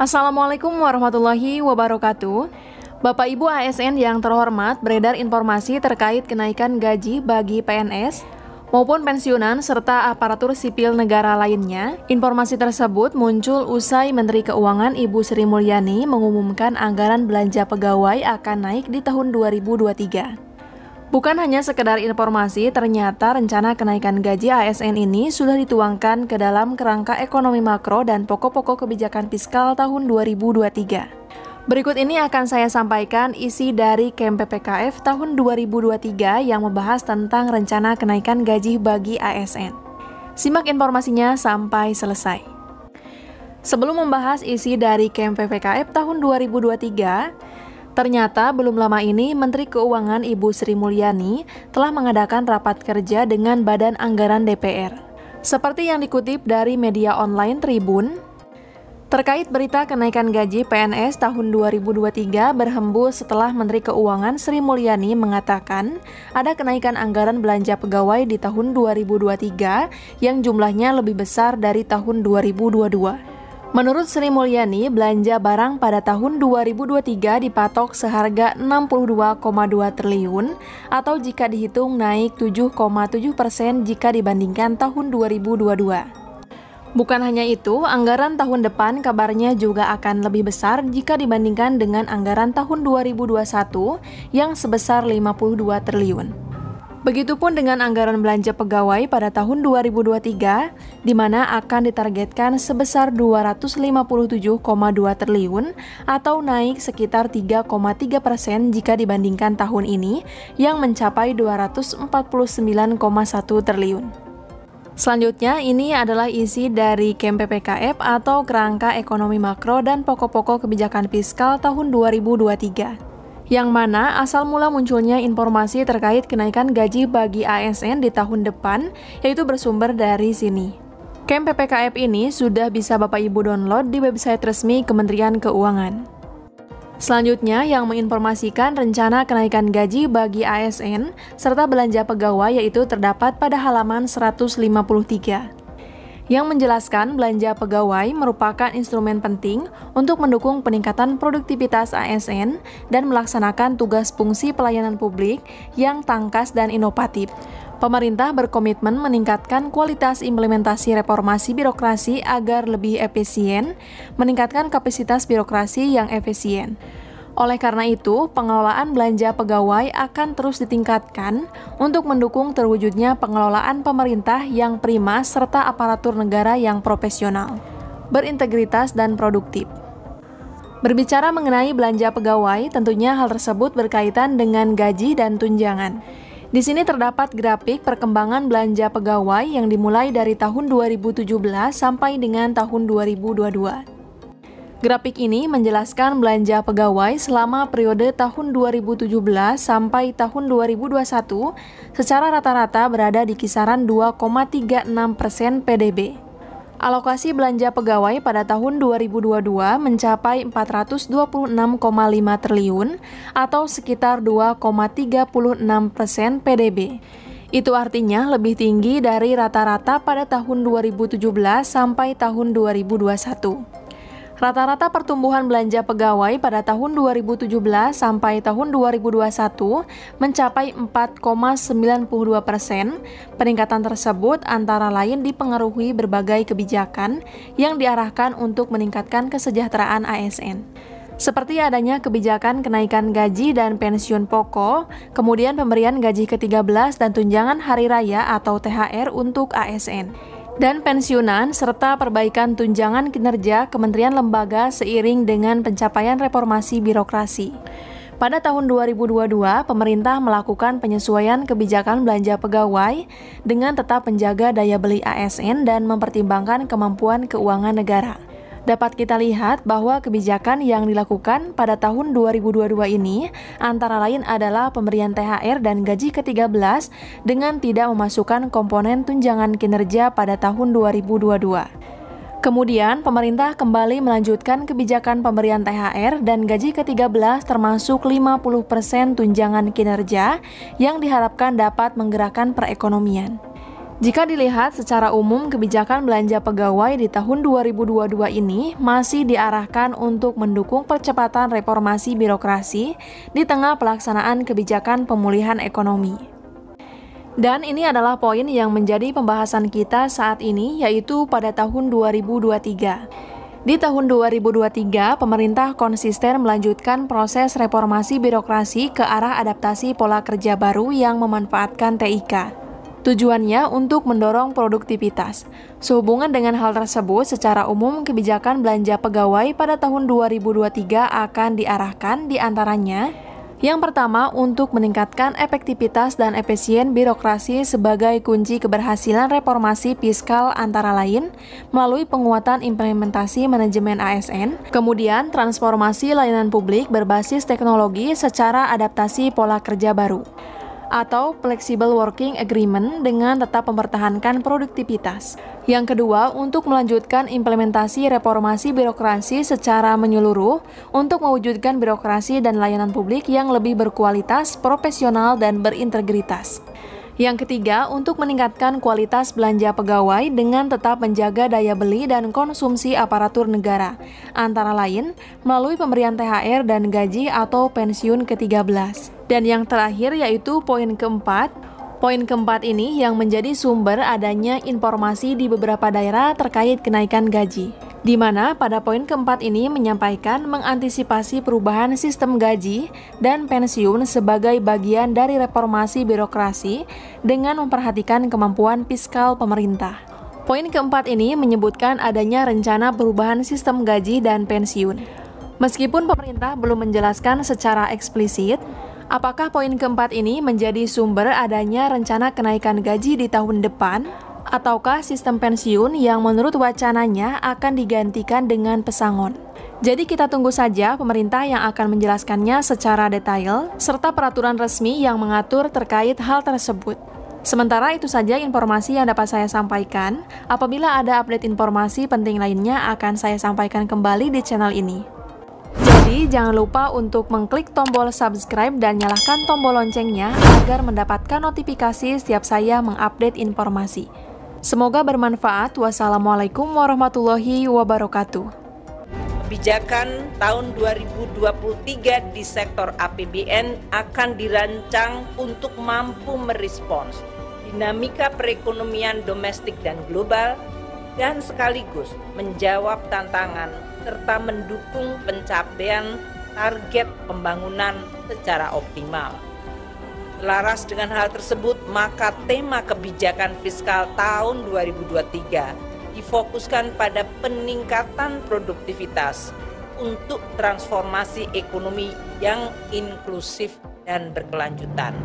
Assalamualaikum warahmatullahi wabarakatuh. Bapak Ibu ASN yang terhormat, beredar informasi terkait kenaikan gaji bagi PNS maupun pensiunan serta aparatur sipil negara lainnya. Informasi tersebut muncul usai Menteri Keuangan Ibu Sri Mulyani mengumumkan anggaran belanja pegawai akan naik di tahun 2023. Bukan hanya sekedar informasi, ternyata rencana kenaikan gaji ASN ini sudah dituangkan ke dalam kerangka ekonomi makro dan pokok-pokok kebijakan fiskal tahun 2023. Berikut ini akan saya sampaikan isi dari KEM PPKF tahun 2023 yang membahas tentang rencana kenaikan gaji bagi ASN. Simak informasinya sampai selesai. Sebelum membahas isi dari KEM PPKF tahun 2023, ternyata belum lama ini Menteri Keuangan Ibu Sri Mulyani telah mengadakan rapat kerja dengan Badan Anggaran DPR. Seperti yang dikutip dari media online Tribun, terkait berita kenaikan gaji PNS tahun 2023 berhembus setelah Menteri Keuangan Sri Mulyani mengatakan ada kenaikan anggaran belanja pegawai di tahun 2023 yang jumlahnya lebih besar dari tahun 2022. Menurut Sri Mulyani, belanja barang pada tahun 2023 dipatok seharga 62,2 triliun atau jika dihitung naik 7,7% jika dibandingkan tahun 2022. Bukan hanya itu, anggaran tahun depan kabarnya juga akan lebih besar jika dibandingkan dengan anggaran tahun 2021 yang sebesar 52 triliun. Begitupun dengan anggaran belanja pegawai pada tahun 2023, di mana akan ditargetkan sebesar 257,2 triliun atau naik sekitar 3,3% jika dibandingkan tahun ini yang mencapai 249,1 triliun. Selanjutnya, ini adalah isi dari KEM PPKF atau Kerangka Ekonomi Makro dan Pokok-pokok Kebijakan Fiskal tahun 2023. Yang mana asal mula munculnya informasi terkait kenaikan gaji bagi ASN di tahun depan, yaitu bersumber dari sini. KEM PPKF ini sudah bisa Bapak Ibu download di website resmi Kementerian Keuangan. Selanjutnya, yang menginformasikan rencana kenaikan gaji bagi ASN serta belanja pegawai yaitu terdapat pada halaman 153. Yang menjelaskan belanja pegawai merupakan instrumen penting untuk mendukung peningkatan produktivitas ASN dan melaksanakan tugas fungsi pelayanan publik yang tangkas dan inovatif. Pemerintah berkomitmen meningkatkan kualitas implementasi reformasi birokrasi agar lebih efisien, meningkatkan kapasitas birokrasi yang efisien. Oleh karena itu, pengelolaan belanja pegawai akan terus ditingkatkan untuk mendukung terwujudnya pengelolaan pemerintah yang prima serta aparatur negara yang profesional, berintegritas, dan produktif. Berbicara mengenai belanja pegawai, tentunya hal tersebut berkaitan dengan gaji dan tunjangan. Di sini terdapat grafik perkembangan belanja pegawai yang dimulai dari tahun 2017 sampai dengan tahun 2022. Grafik ini menjelaskan belanja pegawai selama periode tahun 2017 sampai tahun 2021 secara rata-rata berada di kisaran 2,36% PDB. Alokasi belanja pegawai pada tahun 2022 mencapai 426,5 triliun atau sekitar 2,36% PDB. Itu artinya lebih tinggi dari rata-rata pada tahun 2017 sampai tahun 2021. Rata-rata pertumbuhan belanja pegawai pada tahun 2017 sampai tahun 2021 mencapai 4,92%. Peningkatan tersebut antara lain dipengaruhi berbagai kebijakan yang diarahkan untuk meningkatkan kesejahteraan ASN. Seperti adanya kebijakan kenaikan gaji dan pensiun pokok, kemudian pemberian gaji ke-13 dan tunjangan hari raya atau THR untuk ASN. Dan pensiunan serta perbaikan tunjangan kinerja kementerian lembaga seiring dengan pencapaian reformasi birokrasi. Pada tahun 2022, pemerintah melakukan penyesuaian kebijakan belanja pegawai dengan tetap menjaga daya beli ASN dan mempertimbangkan kemampuan keuangan negara. Dapat kita lihat bahwa kebijakan yang dilakukan pada tahun 2022 ini antara lain adalah pemberian THR dan gaji ke-13 dengan tidak memasukkan komponen tunjangan kinerja pada tahun 2022. Kemudian, pemerintah kembali melanjutkan kebijakan pemberian THR dan gaji ke-13 termasuk 50% tunjangan kinerja yang diharapkan dapat menggerakkan perekonomian. Jika dilihat secara umum, kebijakan belanja pegawai di tahun 2022 ini masih diarahkan untuk mendukung percepatan reformasi birokrasi di tengah pelaksanaan kebijakan pemulihan ekonomi. Dan ini adalah poin yang menjadi pembahasan kita saat ini, yaitu pada tahun 2023. Di tahun 2023, pemerintah konsisten melanjutkan proses reformasi birokrasi ke arah adaptasi pola kerja baru yang memanfaatkan TIK. Tujuannya untuk mendorong produktivitas. Sehubungan dengan hal tersebut, secara umum kebijakan belanja pegawai pada tahun 2023 akan diarahkan diantaranya: yang pertama, untuk meningkatkan efektivitas dan efisien birokrasi sebagai kunci keberhasilan reformasi fiskal antara lain melalui penguatan implementasi manajemen ASN, kemudian transformasi layanan publik berbasis teknologi secara adaptasi pola kerja baru, atau Flexible Working Agreement dengan tetap mempertahankan produktivitas. Yang kedua, untuk melanjutkan implementasi reformasi birokrasi secara menyeluruh untuk mewujudkan birokrasi dan layanan publik yang lebih berkualitas, profesional, dan berintegritas. Yang ketiga, untuk meningkatkan kualitas belanja pegawai dengan tetap menjaga daya beli dan konsumsi aparatur negara, antara lain melalui pemberian THR dan gaji atau pensiun ke-13. Dan yang terakhir yaitu poin keempat. Poin keempat ini yang menjadi sumber adanya informasi di beberapa daerah terkait kenaikan gaji, di mana pada poin keempat ini menyampaikan mengantisipasi perubahan sistem gaji dan pensiun sebagai bagian dari reformasi birokrasi dengan memperhatikan kemampuan fiskal pemerintah. Poin keempat ini menyebutkan adanya rencana perubahan sistem gaji dan pensiun. Meskipun pemerintah belum menjelaskan secara eksplisit apakah poin keempat ini menjadi sumber adanya rencana kenaikan gaji di tahun depan, ataukah sistem pensiun yang menurut wacananya akan digantikan dengan pesangon. Jadi kita tunggu saja pemerintah yang akan menjelaskannya secara detail, serta peraturan resmi yang mengatur terkait hal tersebut. Sementara itu saja informasi yang dapat saya sampaikan. Apabila ada update informasi penting lainnya akan saya sampaikan kembali di channel ini. Jadi, jangan lupa untuk mengklik tombol subscribe dan nyalakan tombol loncengnya agar mendapatkan notifikasi setiap saya mengupdate informasi. Semoga bermanfaat. Wassalamualaikum warahmatullahi wabarakatuh. Kebijakan tahun 2023 di sektor APBN akan dirancang untuk mampu merespons dinamika perekonomian domestik dan global dan sekaligus menjawab tantangan serta mendukung pencapaian target pembangunan secara optimal. Selaras dengan hal tersebut, maka tema kebijakan fiskal tahun 2023 difokuskan pada peningkatan produktivitas untuk transformasi ekonomi yang inklusif dan berkelanjutan.